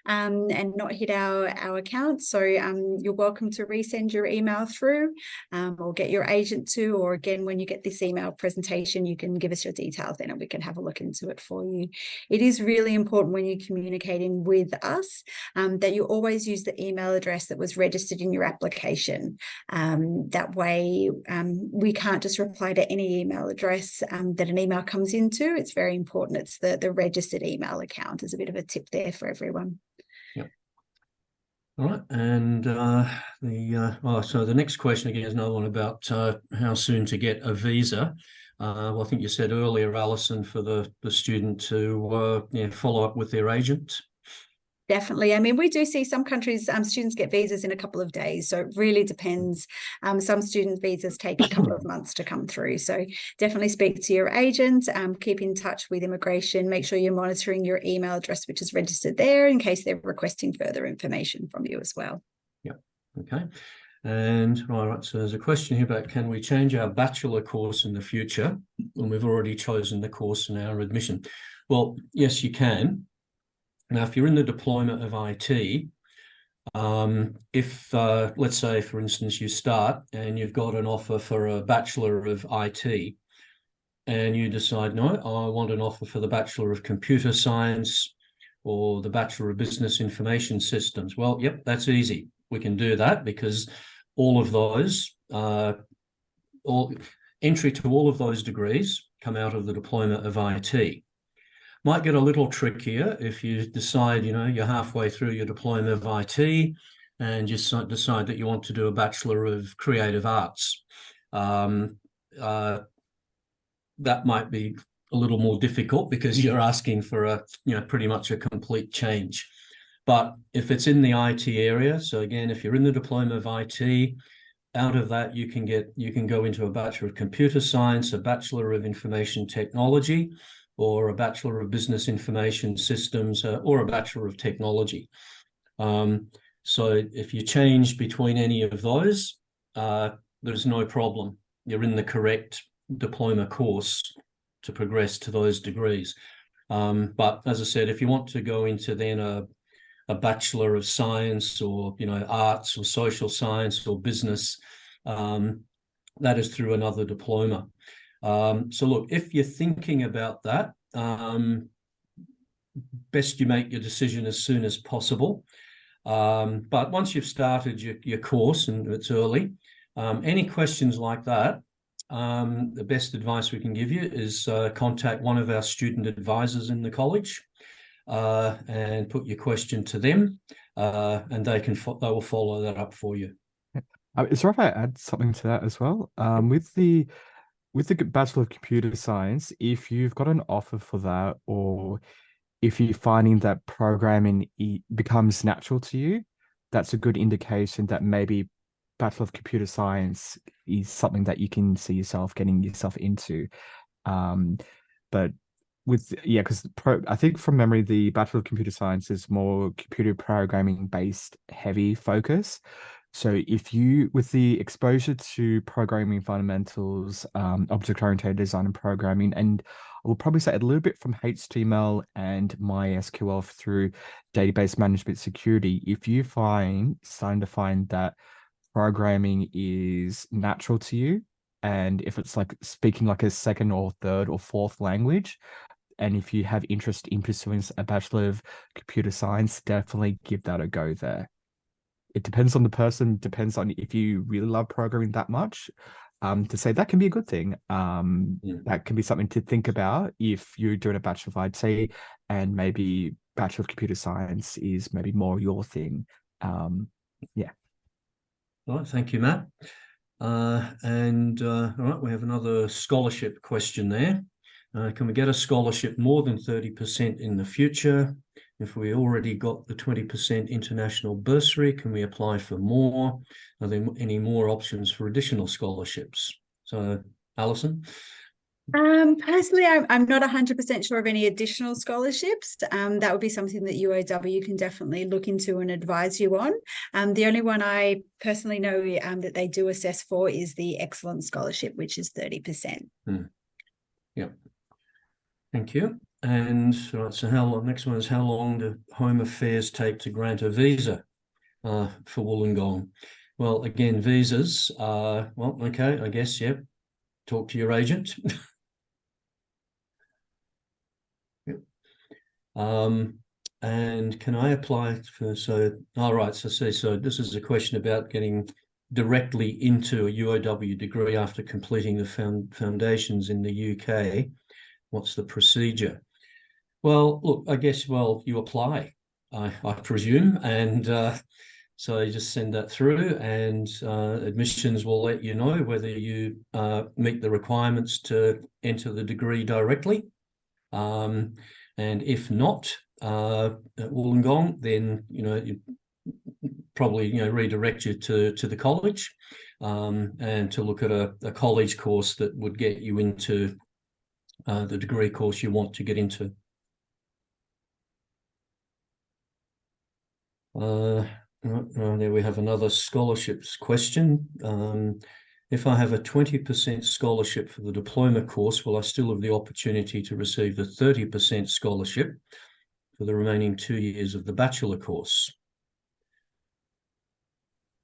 and not hit our account. So you're welcome to resend your email through or get your agent to, or again, when you get this email presentation, you can give us your details then and we can have a look into it for you. It is really important when you're communicating with us that you always use the email address that was registered in your application. That way we can't just reply to any email address that an email comes into. It's very important it's the registered email account. Is a bit of a tip there for everyone.
Yep. All right, and so the next question again is another one about how soon to get a visa. Well, I think you said earlier, Alison, for the student to follow up with their agent.
Definitely. I mean, we do see some countries, students get visas in a couple of days. So it really depends. Some student visas take a couple of months to come through. So definitely speak to your agent, keep in touch with immigration, make sure you're monitoring your email address, which is registered there in case they're requesting further information from you as well.
Yeah. Okay. And all right, so there's a question here about, can we change our bachelor course in the future when we've already chosen the course in our admission? Well, yes, you can. Now, if you're in the Diploma of IT, if, let's say, for instance, you start and you've got an offer for a Bachelor of IT, and you decide, no, I want an offer for the Bachelor of Computer Science or the Bachelor of Business Information Systems. Well, yep, that's easy. We can do that because all of those, entry to all of those degrees come out of the Diploma of IT. Might get a little trickier if you decide, you know, you're halfway through your Diploma of IT and you decide that you want to do a Bachelor of Creative Arts. That might be a little more difficult because you're asking for a, you know, pretty much a complete change. But if it's in the IT area, so again, if you're in the Diploma of IT, out of that you can go into a Bachelor of Computer Science, a Bachelor of Information Technology, or a Bachelor of Business Information Systems, or a Bachelor of Technology. So if you change between any of those, there's no problem. You're in the correct diploma course to progress to those degrees. But as I said, if you want to go into then a Bachelor of Science or, you know, Arts or Social Science or Business, that is through another diploma. So look, if you're thinking about that, best you make your decision as soon as possible. But once you've started your course and it's early, any questions like that, the best advice we can give you is contact one of our student advisors in the college and put your question to them, and they will follow that up for you.
Is there if I add something to that as well? With the Bachelor of Computer Science, if you've got an offer for that, or if you're finding that programming becomes natural to you, that's a good indication that maybe Bachelor of Computer Science is something that you can see yourself getting yourself into. But because I think from memory, the Bachelor of Computer Science is more computer programming based heavy focus. So if you, with the exposure to programming fundamentals, object-oriented design and programming, and I will probably say a little bit from HTML and MySQL through database management security, if you starting to find that programming is natural to you, and if it's like speaking like a second or third or fourth language, and if you have interest in pursuing a Bachelor of Computer Science, definitely give that a go there. It depends on the person, depends on if you really love programming that much. To say that can be a good thing. That can be something to think about if you're doing a Bachelor of IT and maybe Bachelor of Computer Science is maybe more your thing. Yeah.
All right, thank you, Matt. All right, we have another scholarship question there. Can we get a scholarship more than 30% in the future? If we already got the 20% international bursary, can we apply for more? Are there any more options for additional scholarships? So, Alison?
Personally, I'm not 100% sure of any additional scholarships. That would be something that UOW can definitely look into and advise you on. The only one I personally know that they do assess for is the Excellence Scholarship, which is 30%.
Yeah. Thank you. And right, so next one is, how long do Home Affairs take to grant a visa for Wollongong? Well, again, visas, well, okay, I guess, yeah, talk to your agent. Yep. And can I apply for, all right, so this is a question about getting directly into a UOW degree after completing the foundations in the UK. What's the procedure? Well, look, I guess, you apply, I presume, and so you just send that through, and admissions will let you know whether you meet the requirements to enter the degree directly. And if not, at Wollongong, then you probably redirect you to the college, and to look at a college course that would get you into the degree course you want to get into. There we have another scholarships question. If I have a 20% scholarship for the diploma course, will I still have the opportunity to receive the 30% scholarship for the remaining 2 years of the bachelor course?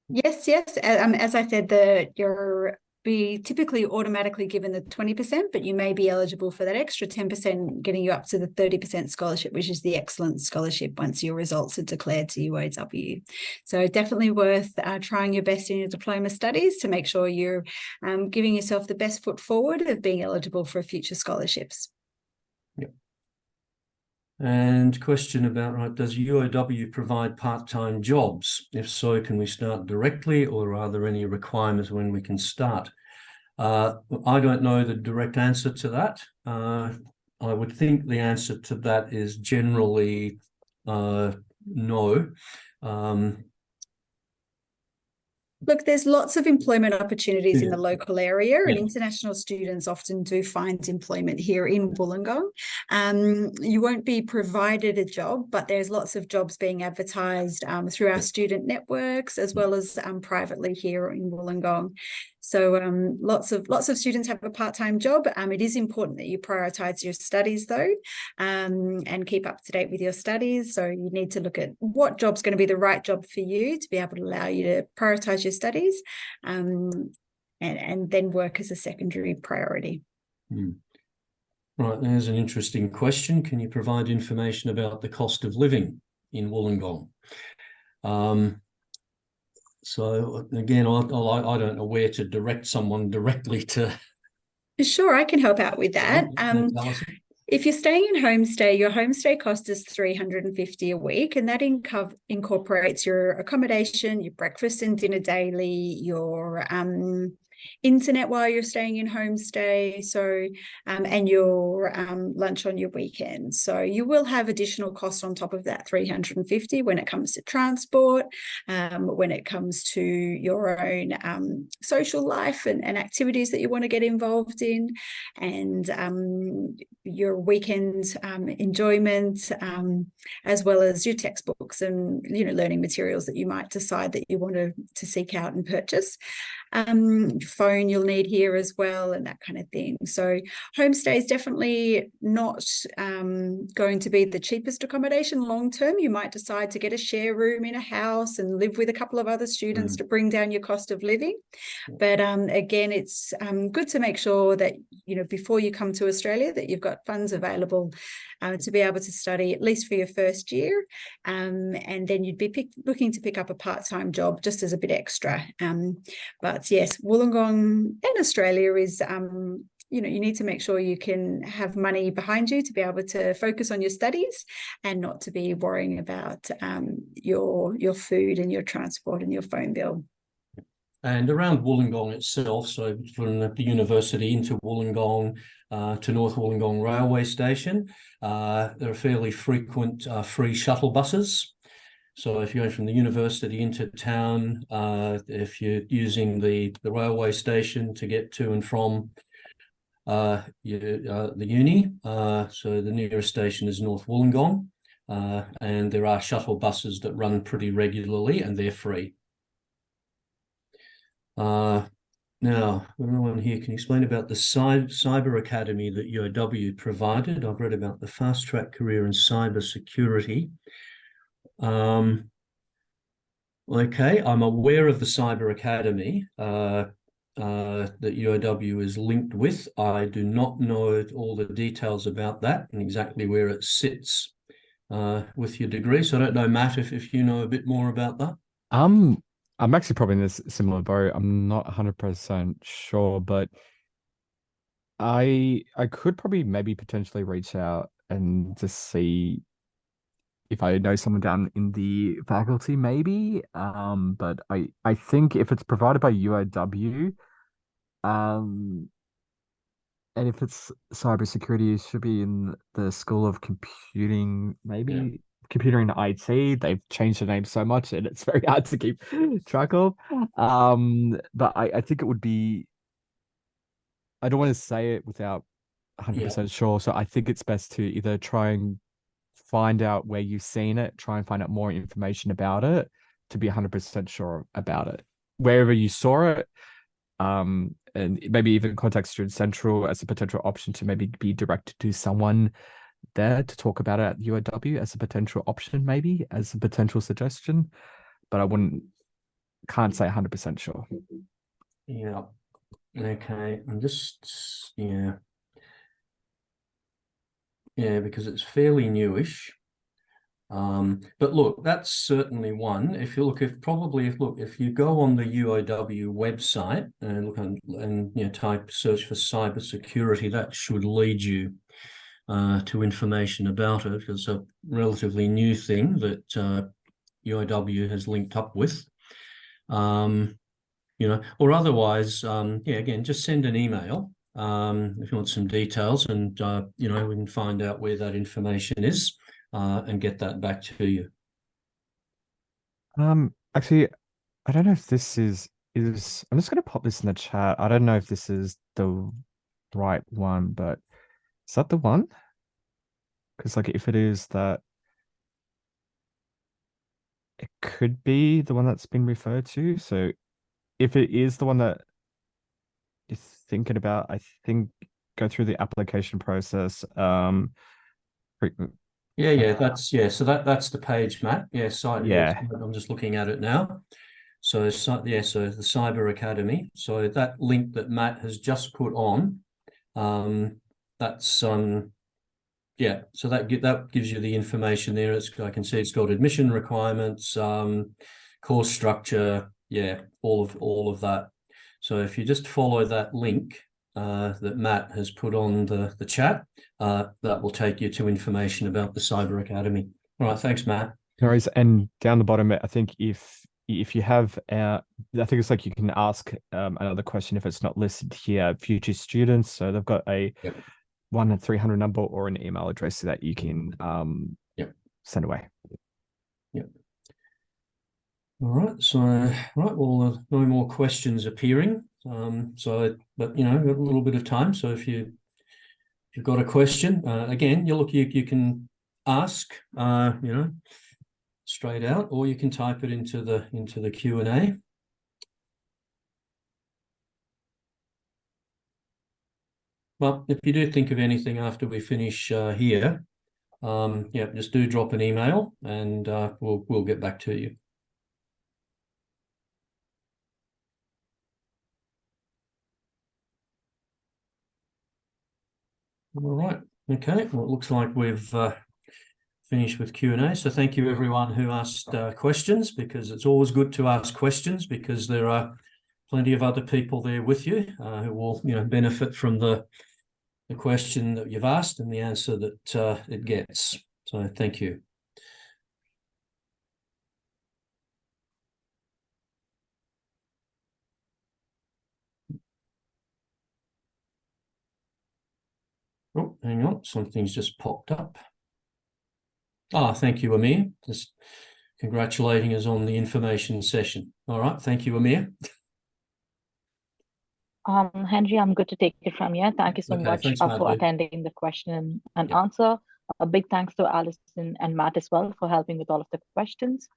Yes. As I said, you'll be typically automatically given the 20%, but you may be eligible for that extra 10%, getting you up to the 30% scholarship, which is the excellent scholarship once your results are declared to UOW. So definitely worth trying your best in your diploma studies to make sure you're giving yourself the best foot forward of being eligible for future scholarships.
Yep. And question about, does UOW provide part-time jobs? If so, can we start directly, or are there any requirements when we can start? I don't know the direct answer to that. I would think the answer to that is generally no.
Look, there's lots of employment opportunities in the
Yeah.
local area, and
Yeah.
international students often do find employment here in Wollongong. You won't be provided a job, but there's lots of jobs being advertised through our student networks, as well as privately here in Wollongong. So lots of students have a part-time job. It is important that you prioritise your studies, though, and keep up to date with your studies. So you need to look at what job's going to be the right job for you to be able to allow you to prioritise your studies, and then work as a secondary priority.
Right, there's an interesting question. Can you provide information about the cost of living in Wollongong? So again, I don't know where to direct someone directly to.
Sure, I can help out with that. If you're staying in homestay, your homestay cost is $350 a week, and that incorporates your accommodation, your breakfast and dinner daily, your internet while you're staying in homestay, so and your lunch on your weekend. So you will have additional costs on top of that $350 when it comes to transport, when it comes to your own social life and activities that you want to get involved in, and your weekend enjoyment, as well as your textbooks and learning materials that you might decide that you want to seek out and purchase. Phone you'll need here as well, and that kind of thing. So homestay is definitely not going to be the cheapest accommodation long term. You might decide to get a share room in a house and live with a couple of other students to bring down your cost of living. But again, it's good to make sure that before you come to Australia that you've got funds available to be able to study at least for your first year, and then you'd be looking to pick up a part-time job just as a bit extra. But yes, Wollongong in Australia is you need to make sure you can have money behind you to be able to focus on your studies and not to be worrying about your food and your transport and your phone bill.
And around Wollongong itself, so from the university into Wollongong to North Wollongong railway station, there are fairly frequent free shuttle buses. So if you're going from the university into town, if you're using the railway station to get to and from the uni, so the nearest station is North Wollongong, and there are shuttle buses that run pretty regularly, and they're free. Now, everyone here, can you explain about the cyber academy that UOW provided? I've read about the fast track career in cyber security. Okay, I'm aware of the cyber academy that UOW is linked with. I do not know all the details about that and exactly where it sits with your degree. So I don't know, Matt, if you know a bit more about that.
I'm actually probably in this similar boat. I'm not 100% sure, but I could probably maybe potentially reach out and just see if I know someone down in the faculty, maybe. But I think if it's provided by UOW, And if it's cybersecurity, it should be in the School of Computing, maybe Computing and IT. They've changed the name so much and it's very hard to keep track of. But I think it would be, I don't want to say it without 100% sure. So I think it's best to either try and find out where you've seen it, try and find out more information about it to be 100% sure about it. Wherever you saw it, and maybe even contact Student Central as a potential option to maybe be directed to someone there to talk about it at UOW as a potential option, maybe as a potential suggestion. But I can't say 100% sure.
Yeah. Okay. I'm just, yeah, because it's fairly newish. But look, that's certainly one. If you go on the UOW website and look and type search for cybersecurity, that should lead you to information about it. It's a relatively new thing that UOW has linked up with. Or otherwise, again, just send an email if you want some details, and we can find out where that information is. And get that back to you.
Actually, I don't know if this is I'm just going to pop this in the chat. I don't know if this is the right one, but is that the one? Because like if it is that, it could be the one that's been referred to. So if it is the one that you're thinking about, I think go through the application process.
So that's the page, Matt. I'm just looking at it now. So the Cyber Academy. So that link that Matt has just put on, that's so that gives you the information there. I can see it's got admission requirements, course structure, all of that. So if you just follow that link that Matt has put on the chat, that will take you to information about the Cyber Academy. All right, thanks, Matt.
No worries. And down the bottom, I think if you have, I think it's like you can ask another question if it's not listed here, future students. So they've got a 1-300 number or an email address that you can send away.
Yep. All right. So, well, no more questions appearing. But we've got a little bit of time. So if you've got a question, again, you can ask, straight out, or you can type it into the Q&A. Well, if you do think of anything after we finish here, just do drop an email, and we'll get back to you. All right. Okay. Well, it looks like we've finished with Q&A. So thank you everyone who asked questions, because it's always good to ask questions, because there are plenty of other people there with you who will benefit from the question that you've asked and the answer that it gets. So thank you. Oh, hang on, something's just popped up. Thank you, Amir. Just congratulating us on the information session. All right, thank you, Amir.
Henry, I'm good to take it from here. Thank you so much
thanks,
for attending the question and answer. A big thanks to Alison and Matt as well for helping with all of the questions.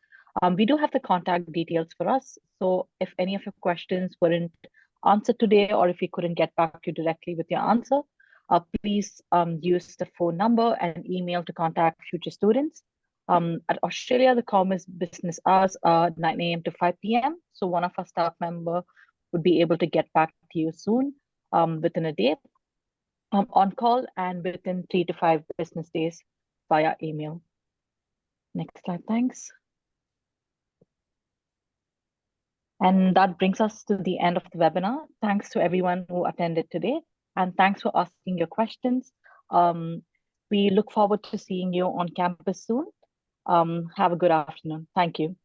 We do have the contact details for us. So if any of your questions weren't answered today, or if we couldn't get back to you directly with your answer, please use the phone number and email to contact future students. At Australia, the common business hours are 9 a.m. to 5 p.m. So one of our staff member would be able to get back to you soon, within a day, on call, and within 3 to 5 business days via email. Next slide, thanks. And that brings us to the end of the webinar. Thanks to everyone who attended today, and thanks for asking your questions. We look forward to seeing you on campus soon. Have a good afternoon. Thank you.